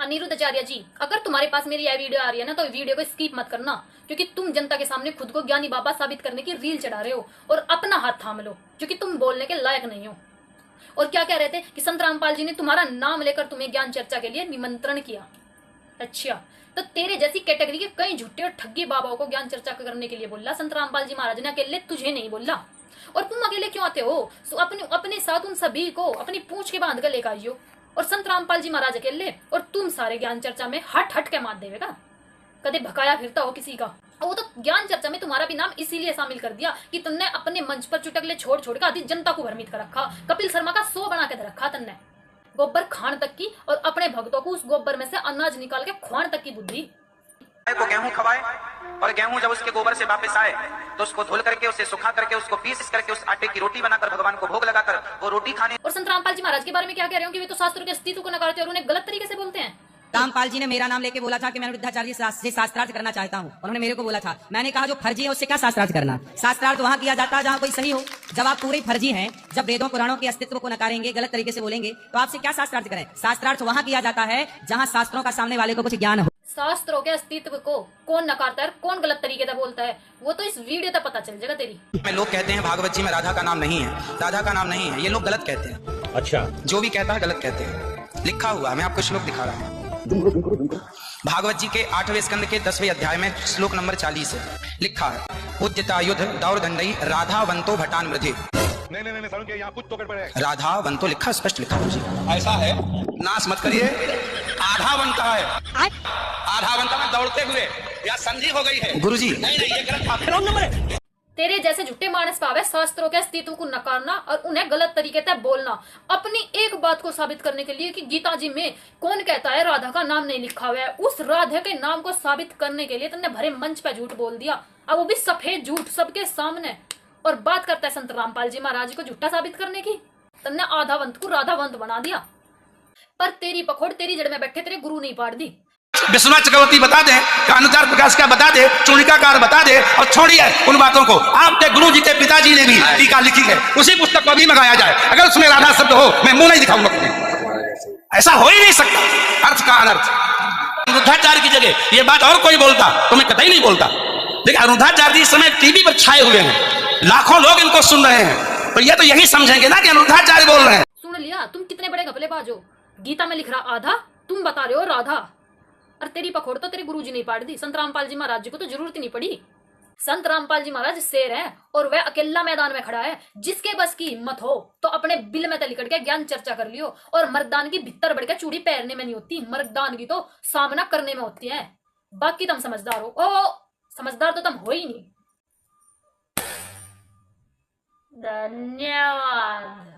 अनिरुद्ध आचार्य जी, अगर तुम्हारे पास मेरी यह वीडियो आ रही है ना तो वीडियो को स्किप मत करना, क्योंकि तुम जनता के सामने खुद को ज्ञानी बाबा साबित करने की रील चढ़ा रहे हो और अपना हाथ थाम लो, क्योंकि तुम बोलने के लायक नहीं हो। और क्या कह रहे थे कि संत रामपाल जी ने तुम्हारा नाम लेकर तुम्हें ज्ञान चर्चा के लिए निमंत्रण किया। अच्छा, तो तेरे जैसी कैटेगरी के कई झूठे और ठगी बाबाओं को ज्ञान चर्चा करने के लिए बोला संत रामपाल जी महाराज ने, अकेले तुझे नहीं बोला। और तुम अकेले क्यों आते हो? अपने साथ उन सभी को अपनी पूंछ के बांध कर लेकर आइयो। और संत रामपाल जी महाराज अकेले और तुम सारे ज्ञान चर्चा में हट हट के मार देगा। कदे भकाया फिरता हो किसी का? वो तो ज्ञान चर्चा में तुम्हारा भी नाम इसीलिए शामिल कर दिया कि तुमने अपने मंच पर चुटकले छोड़ छोड़ कर आधी जनता को भ्रमित कर रखा। कपिल शर्मा का शो बना के रखा तुमने, गोबर खान तक की, और अपने भक्तों को उस गोबर में से अनाज निकाल के खुआन तक की बुद्धि। को गेहूं खवाए और गेहूं जब उसके गोबर से वापस आए तो उसको धुल करके उसे सुखा करके उसको पीस करके उस आटे की रोटी बनाकर भगवान को भोग लगाकर वो रोटी खाने। और संत रामपाल जी महाराज के बारे में क्या कह रहे हो कि वे तो शास्त्रों के अस्तित्व को नकारते और उन्हें गलत तरीके से बोलते हैं। रामपाल जी ने मेरा नाम लेके बोला था कि मैं अनिरुद्धाचार्य से शास्त्रार्थ करना चाहता हूँ। उन्होंने मेरे को बोला था, मैंने कहा जो फर्जी है उससे क्या शास्त्रार्थ करना। शास्त्रार्थ वहाँ किया जाता है जहाँ कोई सही हो। जब आप पूरे फर्जी हैं, जब वेदों पुराणों के अस्तित्व को नकारेंगे, गलत तरीके से बोलेंगे, तो आपसे क्या शास्त्रार्थ करें। शास्त्रार्थ वहाँ किया जाता है जहाँ शास्त्रों का सामने वाले को कुछ ज्ञान हो। शास्त्रों के अस्तित्व को कौन नकारता है, कौन गलत तरीके से बोलता है, वो तो इस वीडियो तक पता चल जाएगा तेरी। लोग कहते हैं भागवत जी में राधा का नाम नहीं है, राधा का नाम नहीं है, ये लोग गलत कहते हैं। अच्छा, जो भी कहता है गलत कहते हैं। लिखा हुआ मैं आपको श्लोक दिखा रहा हूँ। भागवत जी के 8वें स्कंद के 10वें अध्याय में श्लोक नंबर 40 है, लिखा है, उद्यता युद्ध दौरदंडई राधावंतो भटान मृधे। नहीं सारुण के यहाँ कुछ तो गड़बड़ है। राधावंतो लिखा, स्पष्ट लिखा है जी। ऐसा है, नाश मत करिए। आधावंत है, आधावंत में दौड़ते हुए या संधि हो गई है गुरुजी। नहीं ये गलत है। तेरे जैसे झूठे मानस पावे शास्त्रों के अस्तित्व को नकारना और उन्हें गलत तरीके से बोलना, अपनी एक बात को साबित करने के लिए कि गीता जी में कौन कहता है राधा का नाम नहीं लिखा हुआ है, उस राधा के नाम को साबित करने के लिए तुमने भरे मंच पे झूठ बोल दिया, अब वो भी सफेद झूठ सबके सामने। और बात करता है संत रामपाल जी महाराज को झूठा साबित करने की। तुमने आधावंत को राधावंत बना दिया, पर तेरी पखोड़ तेरी जड़ में बैठे तेरे गुरु नहीं पाड़ दी। विश्वनाथ चक्रवर्ती बता दे, अनुचार प्रकाश का बता दे, चूड़िकाकार बता दे, और छोड़िए उन बातों को। आपके गुरु जी के पिताजी ने भी टीका लिखी है, उसी पुस्तक को भी मंगाया जाए। अगर उसमें राधा शब्द हो, मैं मुंह नहीं दिखाऊंगा। ऐसा हो ही नहीं सकता, अर्थ का अनर्थ। अनिरुद्धाचार्य की जगह ये बात और कोई बोलता तो मैं कतई नहीं बोलता, लेकिन अनिरुद्धाचार्य जी इस समय टीवी पर छाए हुए हैं, लाखों लोग इनको सुन रहे हैं, तो ये तो यही समझेंगे ना कि अनिरुद्धाचार्य बोल रहे हैं। सुन लिया, तुम कितने बड़े घपलेबाज हो। गीता में लिख रहा आधा, तुम बता रहे हो राधा। और तेरी पखोड़ तो तेरे गुरुजी नहीं पाड़ दी। संत रामपाल जी महाराज जी को तो जरूरत ही नहीं पड़ी। संत रामपाल जी महाराज शेर है और वह अकेला मैदान में खड़ा है। जिसके बस की हिम्मत हो तो अपने बिल में लिकड़ के ज्ञान चर्चा कर लियो। और मर्दान की भीतर बढ़ के चूड़ी पहनने में नहीं होती, मर्दान की तो सामना करने में होती है। बाकी तुम समझदार हो। ओ समझदार तो तुम हो ही नहीं। धन्यवाद।